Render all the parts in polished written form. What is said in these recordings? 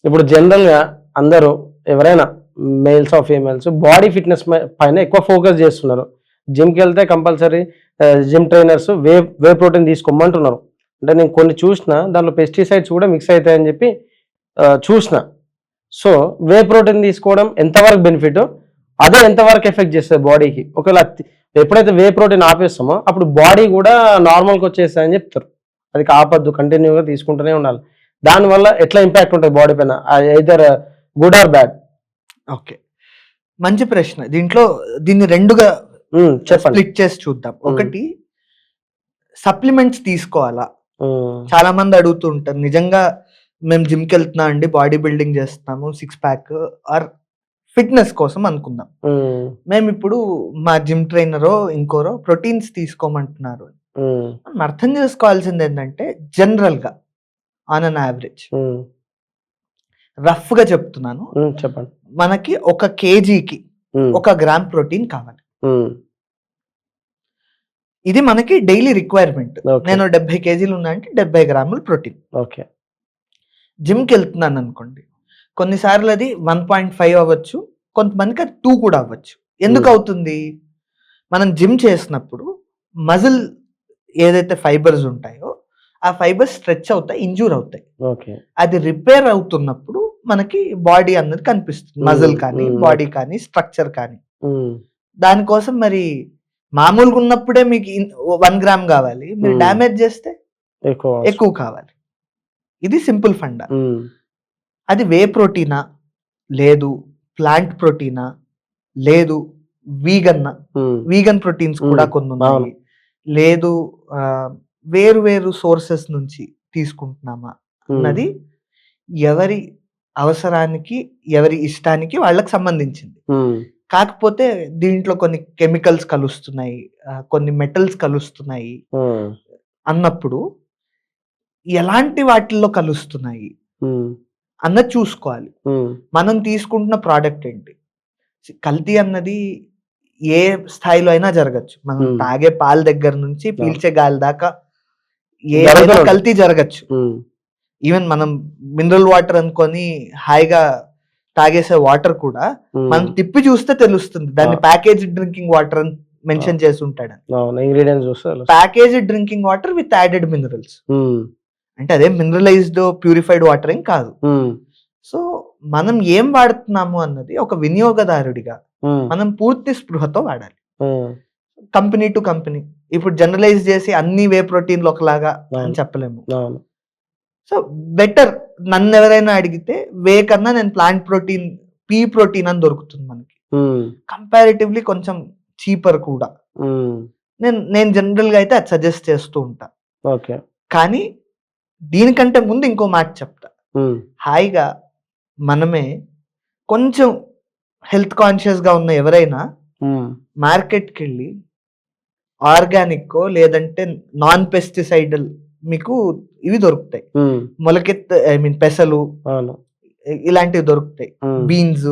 ఇప్పుడు జనరల్‌గా అందరూ ఎవరైనా males or females body fitness పైన ఎక్కువ ఫోకస్ చేస్తున్నారు. జిమ్‌కెళ్తే కంపల్సరీ జిమ్ ట్రైనర్స్ వే ప్రోటీన్ తీసుకోమంటున్నారు. అంటే నేను కొన్ని చూసిన దాంట్లో పెస్టిసైడ్స్ కూడా మిక్స్ అయితాయని చెప్పి చూసిన. సో, వే ప్రోటీన్ తీసుకోవడం ఎంతవరకు బెనిఫిట్? అదే ఎంతవరకు ఎఫెక్ట్ చేస్తది బాడీకి? ఒకవేళ ఎప్పుడైతే వే ప్రోటీన్ ఆపేస్తామో అప్పుడు బాడీ కూడా నార్మల్‌కి వచ్చేస్తదని చెప్తారు. అది ఆపొద్దు, కంటిన్యూ‌గా తీసుకుంటూనే ఉండాలి. దానివల్ల ఎట్లా ఇంపాక్ట్ ఉంటది బాడీ పైన? Either good or bad? Okay. మంచి ప్రశ్న. దీన్ని 2గా చెప్పండి. స్ప్లిట్ చేసి చూద్దాం. ఒకటి సప్లిమెంట్స్ తీసుకోవాలా? చాలా మంది అడుగుతూ ఉంటారు. నిజంగా మేము జిమ్‌కెళ్తున్నా అండి, బాడీ బిల్డింగ్ చేస్తున్నాము, 6 ప్యాక్ ఆర్ ఫిట్‌నెస్ కోసం అనుకుందాం. మేమిప్పుడు మా జిమ్ ట్రైనరో, ఇంకోరో ప్రోటీన్స్ తీసుకోమంటున్నారు. మనం అర్థం చేసుకోవాల్సిందేంటంటే జనరల్‌గా ఆన్ అన్ యావరేజ్ రఫ్‌గా చెప్తున్నాను. చెప్పండి. మనకి 1 కేజీకి 1 గ్రామ్ ప్రోటీన్ కావాలి. ఇది మనకి డైలీ రిక్వైర్మెంట్. నేను 70 కేజీలు ఉన్నా అంటే 70 గ్రాములు ప్రోటీన్. ఓకే. జిమ్‌కి వెళ్తున్నాను అనుకోండి, కొన్నిసార్లు అది 1.5 అవ్వచ్చు, కొంతమందికి అది 2 కూడా అవ్వచ్చు. ఎందుకు అవుతుంది? మనం జిమ్ చేసినప్పుడు మజిల్ ఏదైతే ఫైబర్స్ ఉంటాయో ఆ ఫైబర్స్ స్ట్రెచ్ అవుతాయి, ఇంజూర్ అవుతాయి. ఓకే. అది రిపేర్ అవుతున్నప్పుడు మనకి బాడీ అన్నది కనిపిస్తుంది. మజిల్ కానీ, బాడీ కానీ, స్ట్రక్చర్ కానీ. దానికోసం మరి మామూలుగా ఉన్నప్పుడే మీకు 1 గ్రామ్ కావాలి, మీరు డ్యామేజ్ చేస్తే ఎక్కువ కావాలి. ఇది సింపుల్ ఫండా. అది వే ప్రోటీనా, లేదు ప్లాంట్ ప్రోటీనా, లేదు వీగన్ ప్రోటీన్స్ కూడా కొన్ని ఉన్నాయి, లేదు వేరు వేరు సోర్సెస్ నుంచి తీసుకుంటున్నామా అన్నది ఎవరి అవసరానికి, ఎవరి ఇష్టానికి వాళ్ళకి సంబంధించింది. కాకపోతే దీంట్లో కొన్ని కెమికల్స్ కలుస్తున్నాయి, కొన్ని మెటల్స్ కలుస్తున్నాయి అన్నప్పుడు ఎలాంటి వాటిల్లో కలుస్తున్నాయి అన్నది చూసుకోవాలి. మనం తీసుకుంటున్న ప్రోడక్ట్ ఏంటి? కల్తీ అన్నది ఏ స్థాయిలో అయినా జరగచ్చు. మనం తాగే పాల దగ్గర నుంచి పీల్చే గాలి దాకా ఏదైనా కల్తీ జరగచ్చు. ఈవెన్ మనం మినరల్ వాటర్ అనుకొని హాయిగా తాగేసే వాటర్ కూడా మనం తిప్పి చూస్తే తెలుస్తుంది దాన్ని ప్యాకేజ్ డ్రింకింగ్ వాటర్ అని మెన్షన్ చేసి ఉంటాడు. Package drinking water with added minerals అంటే అదే మినరలైజ్డ్ ప్యూరిఫైడ్ వాటర్ ఏం కాదు. సో మనం ఏం వాడుతున్నాము అన్నది ఒక వినియోగదారుడిగా మనం పూర్తి స్పృహతో వాడాలి. కంపెనీ టు కంపెనీ ఇప్పుడు జనరలైజ్ చేసి అన్ని వే ప్రోటీన్లు ఒకలాగా అని చెప్పలేము. సో బెటర్ నన్ను ఎవరైనా అడిగితే వే కన్నా నేను ప్లాంట్ ప్రోటీన్, పీ ప్రోటీన్ అని దొరుకుతుంది మనకి. కంపారిటివ్లీ కొంచెం చీపర్ కూడా. నేను జనరల్ గా అయితే అది సజెస్ట్ చేస్తూ ఉంటా. కానీ దీనికంటే ముందు ఇంకో మాట చెప్తా. హాయిగా మనమే కొంచెం హెల్త్ కాన్షియస్ గా ఉన్న ఎవరైనా మార్కెట్కి వెళ్ళి ఆర్గానిక్ లేదంటే నాన్ పెస్టిసైడల్ మీకు ఇవి దొరుకుతాయి. పెసలు ఇలాంటివి దొరుకుతాయి, బీన్స్.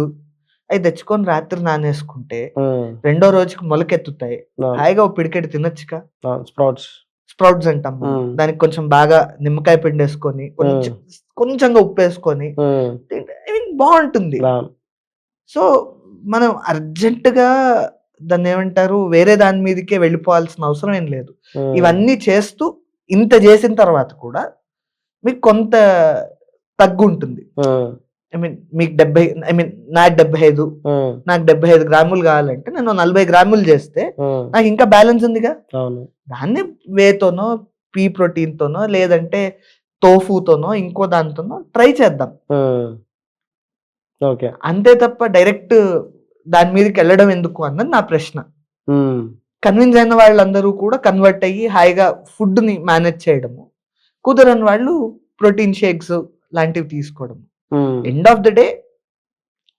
అవి తెచ్చుకొని రాత్రి నానేసుకుంటే 2వ రోజుకి మొలకెత్తుతాయి. హాయిగా ఒక పిడికెట్ తినొచ్చుగా. స్ప్రౌట్స్ అంటాం. దానికి కొంచెం బాగా నిమ్మకాయ పిండి వేసుకొని, కొంచెంగా ఉప్పు వేసుకొని బాగుంటుంది. సో మనం అర్జెంట్ గా దాన్ని ఏమంటారు, వేరే దాని మీదకే వెళ్ళిపోవాల్సిన అవసరం ఏం లేదు. ఇవన్నీ చేస్తూ ఇంత చేసిన తర్వాత కూడా మీకు కొంత తగ్గు ఉంటుంది. మీకు నాకు 75 నాకు 75 గ్రాములు కావాలంటే నేను 40 గ్రాములు చేస్తే నాకు ఇంకా బ్యాలెన్స్ ఉందిగా. దాన్ని వేతోనో, పీ ప్రోటీన్ తోనో, లేదంటే తోఫుతోనో, ఇంకో దానితోనో ట్రై చేద్దాం. అంతే తప్ప డైరెక్ట్ దాని మీదకి వెళ్ళడం ఎందుకు అన్నది నా ప్రశ్న. కన్విన్స్ అయిన వాళ్ళందరూ కూడా కన్వర్ట్ అయ్యి హాయిగా ఫుడ్ ని మేనేజ్ చేయడము, కుదరని వాళ్ళు ప్రోటీన్ షేక్స్ లాంటివి తీసుకోవడం. ఎండ్ ఆఫ్ ద డే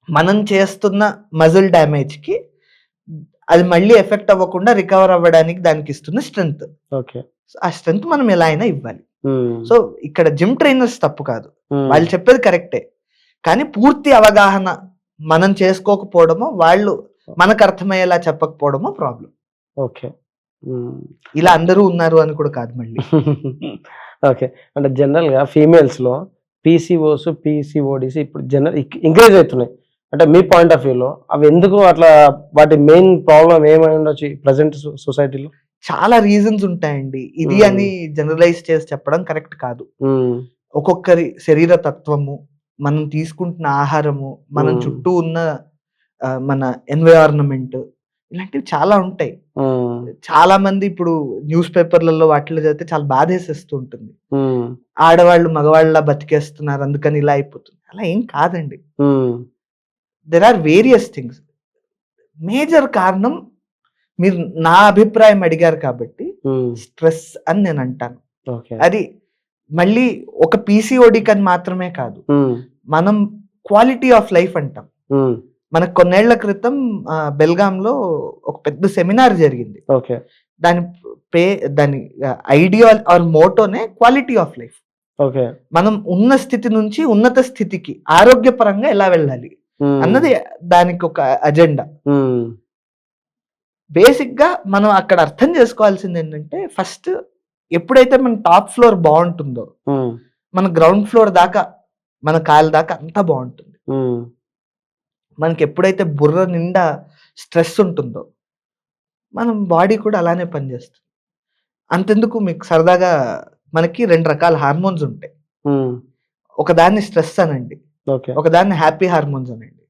మనం చేస్తున్న మజిల్ డ్యామేజ్ కి అది మళ్ళీ ఎఫెక్ట్ అవ్వకుండా రికవర్ అవ్వడానికి దానికి ఇస్తున్న స్ట్రెంగ్త్. ఆ స్ట్రెంగ్త్ మనం ఎలా అయినా ఇవ్వాలి. సో ఇక్కడ జిమ్ ట్రైనర్స్ తప్పు కాదు, వాళ్ళు చెప్పేది కరెక్టే. కానీ పూర్తి అవగాహన మనం చేసుకోకపోవడమో, వాళ్ళు మనకు అర్థమయ్యేలా చెప్పకపోవడమో ప్రాబ్లం. ఇలా అందరూ ఉన్నారు అని కూడా కాదు మళ్ళీ. ఓకే. అంటే జనరల్ గా ఫీమేల్స్ లో పీసీఓస్, పీసీఓడిస్ ఇప్పుడు ఇంక్రీజ్ అవుతున్నాయి. అంటే మీ పాయింట్ ఆఫ్ వ్యూలో అవి ఎందుకు అట్లా, వాటి మెయిన్ ప్రాబ్లం ఏమై ఉండొచ్చు ప్రజెంట్ సొసైటీలో? చాలా రీజన్స్ ఉంటాయండి. ఇది అని జనరలైజ్ చేసి చెప్పడం కరెక్ట్ కాదు. ఒక్కొక్కరి శరీర తత్వము, మనం తీసుకుంటున్న ఆహారము, మన చుట్టూ ఉన్న మన ఎన్విరాన్మెంట్, ఇలాంటివి చాలా ఉంటాయి. చాలా మంది ఇప్పుడు న్యూస్ పేపర్లలో వాటిలో చదివితే చాలా బాధేసేస్తూ ఉంటుంది. ఆడవాళ్ళు మగవాళ్ళ బతికేస్తున్నారు అందుకని ఇలా అయిపోతుంది. అలా ఏం కాదండి. There are various things. Major కారణం మీరు నా అభిప్రాయం అడిగారు కాబట్టి స్ట్రెస్ అని నేను అంటాను. అది మళ్ళీ ఒక పీసీఓడి కని మాత్రమే కాదు, మనం క్వాలిటీ ఆఫ్ లైఫ్ అంటాం. మనకు కొన్నేళ్ల క్రితం బెల్గాంలో ఒక పెద్ద సెమినార్ జరిగింది. దాని ఐడియా ఆర్ మోటోనే క్వాలిటీ ఆఫ్ లైఫ్. మనం ఉన్న స్థితి నుంచి ఉన్నత స్థితికి ఆరోగ్యపరంగా ఎలా వెళ్ళాలి అన్నది దానికి ఒక అజెండా. బేసిక్ గా మనం అక్కడ అర్థం చేసుకోవాల్సింది ఏంటంటే, ఫస్ట్ ఎప్పుడైతే మన టాప్ ఫ్లోర్ బాగుంటుందో మన గ్రౌండ్ ఫ్లోర్ దాకా, మన కాలు దాకా అంతా బాగుంటుంది. మనకి ఎప్పుడైతే బుర్ర నిండా స్ట్రెస్ ఉంటుందో మనం బాడీ కూడా అలానే పనిచేస్తుంది. అంతెందుకు, మీకు సరదాగా మనకి 2 రకాల హార్మోన్స్ ఉంటాయి. ఒకదాన్ని స్ట్రెస్ అనండి, ఒకదాన్ని హ్యాపీ హార్మోన్స్ అనండి.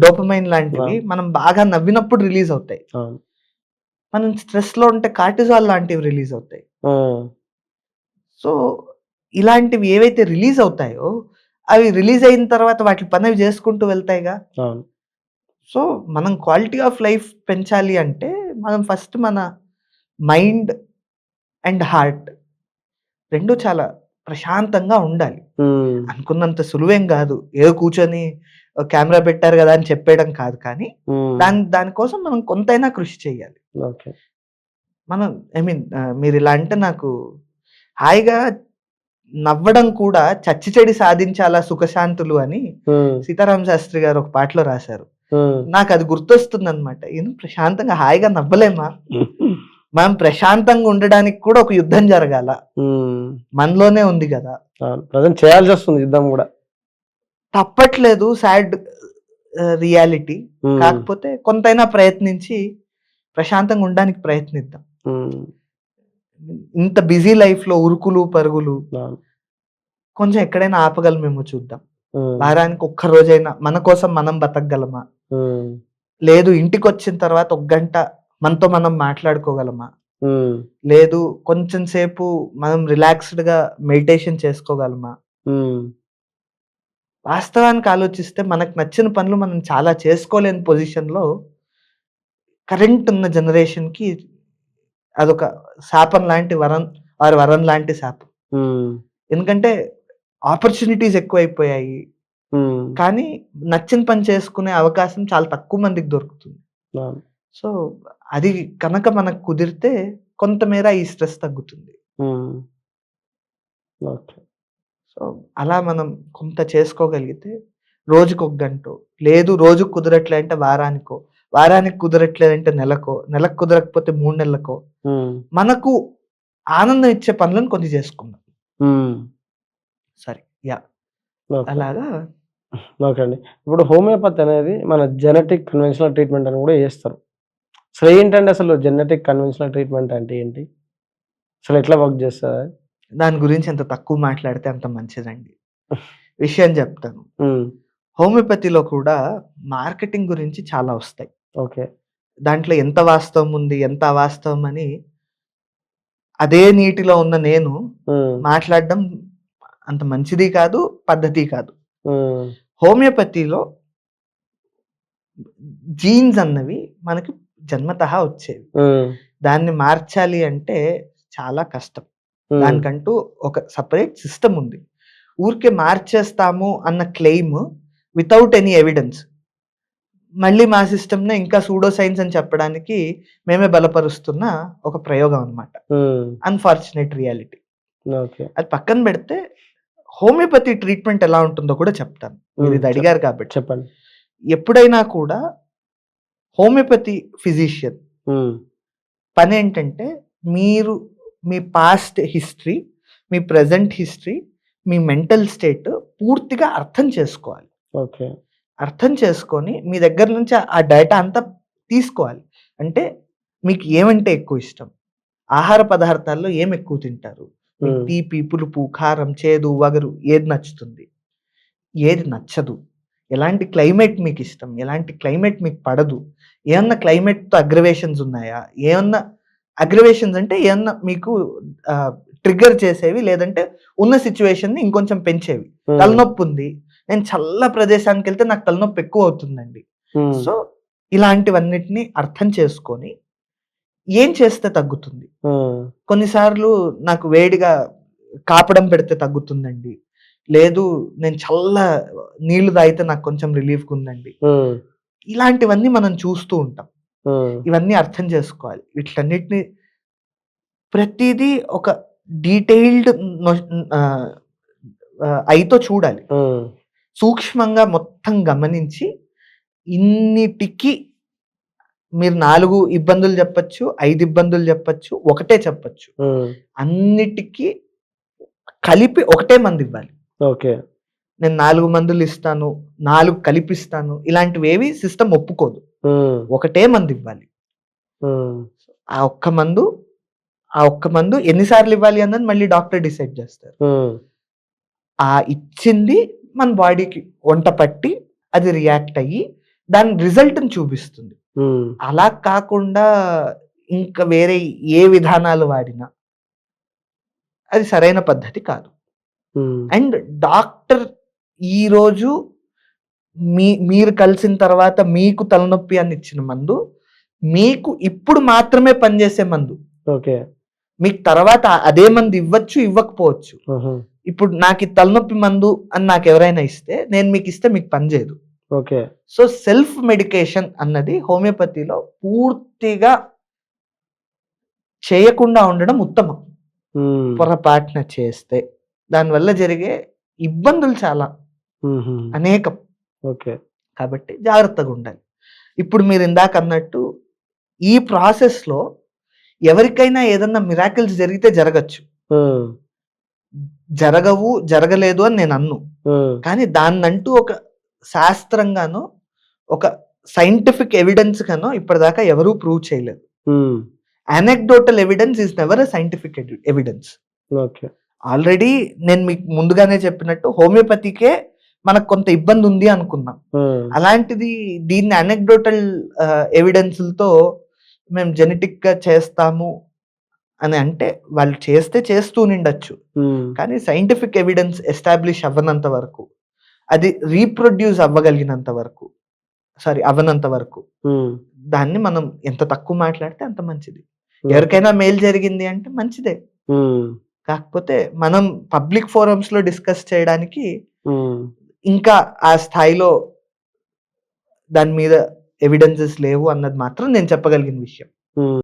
డోపమైన్ లాంటివి మనం బాగా నవ్వినప్పుడు రిలీజ్ అవుతాయి. మనం స్ట్రెస్ లో ఉంటే కార్టిజాల్ లాంటివి రిలీజ్ అవుతాయి. సో ఇలాంటివి ఏవైతే రిలీజ్ అవుతాయో అవి రిలీజ్ అయిన తర్వాత వాటి పని అవి చేసుకుంటూ వెళ్తాయిగా. సో మనం క్వాలిటీ ఆఫ్ లైఫ్ పెంచాలి అంటే మనం ఫస్ట్ మన మైండ్ అండ్ హార్ట్ రెండు చాలా ప్రశాంతంగా ఉండాలి. అనుకున్నంత సులువేం కాదు, ఏదో కూర్చొని కెమెరా పెట్టారు కదా అని చెప్పేయడం కాదు, కానీ దానికోసం మనం కొంతైనా కృషి చేయాలి. మనం మీరు ఇలా అంటే నాకు హాయిగా నవ్వడం కూడా చచ్చి చెడి సాధించాలా సుఖశాంతులు అని సీతారామ శాస్త్రి గారు ఒక పాటలో రాశారు. నాకు అది గుర్తొస్తుంది అనమాట. ప్రశాంతంగా హాయిగా నవ్వలేమా? మనం ప్రశాంతంగా ఉండడానికి కూడా ఒక యుద్ధం జరగాల, మనలోనే ఉంది కదా. చేయాల్సి వస్తుంది యుద్ధం కూడా, తప్పట్లేదు. Sad reality. కాకపోతే కొంతైనా ప్రయత్నించి ప్రశాంతంగా ఉండడానికి ప్రయత్నిద్దాం. ఇంత బిజీ లైఫ్ లో ఉరుకులు పరుగులు కొంచెం ఎక్కడైనా ఆపగలమేమో చూద్దాం. వారానికి ఒక్క రోజైనా మన కోసం మనం బతకగలమా? లేదు ఇంటికి వచ్చిన తర్వాత 1 గంట మనతో మనం మాట్లాడుకోగలమా? లేదు కొంచెం సేపు మనం రిలాక్స్డ్ గా మెడిటేషన్ చేసుకోగలమా? వాస్తవానికి ఆలోచిస్తే మనకు నచ్చిన పనులు మనం చాలా చేసుకోలేని పొజిషన్ లో కరెంట్ ఉన్న జనరేషన్ కి అదొక శాపం లాంటి వరం లాంటి శాపం. ఎందుకంటే ఆపర్చునిటీస్ ఎక్కువైపోయాయి, కానీ నచ్చిన పని చేసుకునే అవకాశం చాలా తక్కువ మందికి దొరుకుతుంది. సో అది కనుక మనకు కుదిరితే కొంతమేర ఈ స్ట్రెస్ తగ్గుతుంది. సో అలా మనం కొంత చేసుకోగలిగితే రోజుకు 1 గంట, లేదు రోజుకు కుదరట్లే అంటే వారానికి కుదరట్లేదంటే నెలకు కుదరకపోతే 3 నెలలకో మనకు ఆనందం ఇచ్చే పనులను కొన్ని చేసుకుందాం. సరే, అలాగా. ఓకే అండి. ఇప్పుడు హోమియోపతి అనేది మన జెనెటిక్ కన్వెన్షనల్ ట్రీట్మెంట్ అని కూడా చేస్తారు. అసలు ఏంటంటే, అసలు జెనెటిక్ కన్వెన్షనల్ ట్రీట్మెంట్ అంటే ఏంటి, అసలు ఎట్లా వర్క్ చేస్తుంది? దాని గురించి ఎంత తక్కువ మాట్లాడితే అంత మంచిదండి. విషయం చెప్తాను. హోమియోపతిలో కూడా మార్కెటింగ్ గురించి చాలా వస్తాయి. దాంట్లో ఎంత వాస్తవం ఉంది, ఎంత అవాస్తవం అని అదే నీటిలో ఉన్న నేను మాట్లాడడం అంత మంచిది కాదు, పద్ధతి కాదు. హోమియోపతిలో జీన్స్ అన్నవి మనకి జన్మతః వచ్చేవి. దాన్ని మార్చాలి అంటే చాలా కష్టం. దానికంటూ ఒక సపరేట్ సిస్టమ్ ఉంది. ఊరికే మార్చేస్తాము అన్న క్లెయిమ్ వితౌట్ ఎనీ ఎవిడెన్స్, మళ్ళీ మా సిస్టమ్నే ఇంకా సూడో సైన్స్ అని చెప్పడానికి మేమే బలపరుస్తున్న ఒక ప్రయోగం అన్నమాట. Unfortunate reality. అది పక్కన పెడితే హోమియోపతి ట్రీట్మెంట్ ఎలా ఉంటుందో కూడా చెప్తాను. మీరు ఇది అడిగారు కాబట్టి చెప్పండి. ఎప్పుడైనా కూడా హోమియోపతి ఫిజిషియన్ పని ఏంటంటే, మీరు మీ పాస్ట్ హిస్టరీ, మీ ప్రెజెంట్ హిస్టరీ, మీ మెంటల్ స్టేట్ పూర్తిగా అర్థం చేసుకోవాలి. ఓకే. అర్థం చేసుకొని మీ దగ్గర నుంచి ఆ డేటా అంతా తీసుకోవాలి. అంటే మీకు ఏమంటే ఎక్కువ ఇష్టం? ఆహార పదార్థాల్లో ఏం ఎక్కువ తింటారు? మీకు హ్మ్. తీపి, పులుపు, కారం, చేదు, వగరు ఏది నచ్చుతుంది? ఏది నచ్చదు? ఎలాంటి క్లైమేట్ మీకిష్టం? ఎలాంటి క్లైమేట్ మీకు పడదు? ఏమన్నా క్లైమేట్‌తో అగ్రవేషన్స్ ఉన్నాయా? ఏమన్నా అగ్రవేషన్స్ అంటే ఏమన్నా మీకు ట్రిగ్గర్ చేసేవి, లేదంటే ఉన్న సిట్యుయేషన్‌ని ఇంకొంచెం పెంచేవి. హ్మ్. తలనొప్పుంది. నేను చల్ల ప్రదేశానికెళ్తే నాకు తలనొప్పి ఎక్కువవుతుందండి. హ్మ్. సో, ఇలాంటివన్నిటిని అర్థం చేసుకొని ఏం చేస్తే తగ్గుతుంది? హ్మ్. కొన్నిసార్లు నాకు వేడిగా కాపడం పెడితే తగ్గుతుందండి. లేదు నేను చల్ల నీళ్లు తాగితే నాకు కొంచెం రిలీఫ్‌గుందండి. హ్మ్. ఇలాంటివన్నీ మనం చూస్తూ ఉంటాం. హ్మ్. ఇవన్నీ అర్థం చేసుకోవాలి. వీటిలన్నిటిని ప్రతీదీ ఒక డీటెయిల్డ్ ఆహ్, ఐతో చూడాలి. హ్మ్. సూక్ష్మంగా మొత్తం గమనించి ఇన్నిటికి మీరు 4 ఇబ్బందులు చెప్పొచ్చు, 5 ఇబ్బందులు చెప్పొచ్చు, ఒకటే చెప్పొచ్చు. హ్మ్. అన్నిటికి కలిపి ఒకటే మందివ్వాలి. ఓకే. నేను 4 మందులిస్తాను, 4 కలిపిస్తాను ఇలాంటివేవి సిస్టమ్ ఒప్పుకోదు. హ్మ్. ఒకటే మందివ్వాలి. హ్మ్. ఆ ఒక్క మందు, ఆ ఒక్క మందు ఎన్ని సార్లివ్వాలి అన్నది మళ్ళీ డాక్టర్ డిసైడ్ చేస్తారు. హ్మ్. ఆ ఇచ్చింది మన బాడీకి వంట పట్టి, అది రియాక్ట్ అయ్యి, దాని రిజల్ట్‌ని చూపిస్తుంది. హ్మ్. అలా కాకుండా ఇంకా వేరే ఏ విధానాలు వాడినా అది సరైన పద్ధతి కాదు. హ్మ్. అండ్ డాక్టర్ ఈరోజు మీరు కలిసిన తర్వాత మీకు తలనొప్పి అని ఇచ్చిన మందు, మీకు ఇప్పుడు మాత్రమే పనిచేసే మందు. ఓకే. మీకు తర్వాత అదే మందు ఇవ్వచ్చు, ఇవ్వకపోవచ్చు. హుహు. ఇప్పుడు నాకీ తలనొప్పి మందు అని నాకెవరైనా ఇస్తే, నేను మీకిస్తే మీకు పనిచేయదు. ఓకే. సో, సెల్ఫ్ మెడికేషన్ అన్నది హోమియోపతిలో పూర్తిగా చేయకుండా ఉండడం ఉత్తమం. హ్మ్. పొరపాటున చేస్తే. దానివల్ల జరిగే ఇబ్బందులు చాలా హుహు. అనేకం. ఓకే. కాబట్టి జాగ్రత్తగుండాలి. ఇప్పుడు మీరిందాకన్నట్టు ఈ ప్రాసెస్‌లో ఎవరికైనా ఏదన్నా మిరాకిల్స్ జరిగితే జరగచ్చు. హ్మ్. జరగవు, జరగలేదు అని నేననను. హ్మ్. కానీ దాన్నంటూ ఒక శాస్త్రంగానో, ఒక సైంటిఫిక్ ఎవిడెన్స్ గానో ఇప్పటిదాకా ఎవరు ప్రూవ్ చేయలేదు. హ్మ్. Anecdotal evidence is never a scientific evidence. Okay. Already నేను మీకు ముందుగానే చెప్పినట్టు హోమియోపతికే మనకు కొంత ఇబ్బందుంది అనుకున్నాం. హ్మ్. అలాంటిది దీన్ని అనెక్డోటల్ ఎవిడెన్స్‌లతో మేము జెనెటిక్‌గా చేస్తాము అని అంటే, వాళ్ళు చేస్తే చేస్తూ ఉండిండొచ్చు. హ్మ్. కానీ సైంటిఫిక్ ఎవిడెన్స్ ఎస్టాబ్లిష్ అవ్వనంత వరకు, అది రీప్రొడ్యూస్ అవ్వగలిగినంత వరకు, అవ్వనంత వరకు, హ్మ్. దాన్ని మనం ఎంత తక్కువ మాట్లాడితే అంత మంచిది. ఓకే. ఎవరికైనా మేలు జరిగింది అంటే మంచిదే. హ్మ్. కాకపోతే మనం పబ్లిక్ ఫోరమ్స్‌లో డిస్కస్ చేయడానికి హ్మ్. ఇంకా ఆ స్థాయిలో దాని మీద ఎవిడెన్సెస్ లేవు అన్నది మాత్రం నేను చెప్పగలిగిన విషయం. హ్మ్.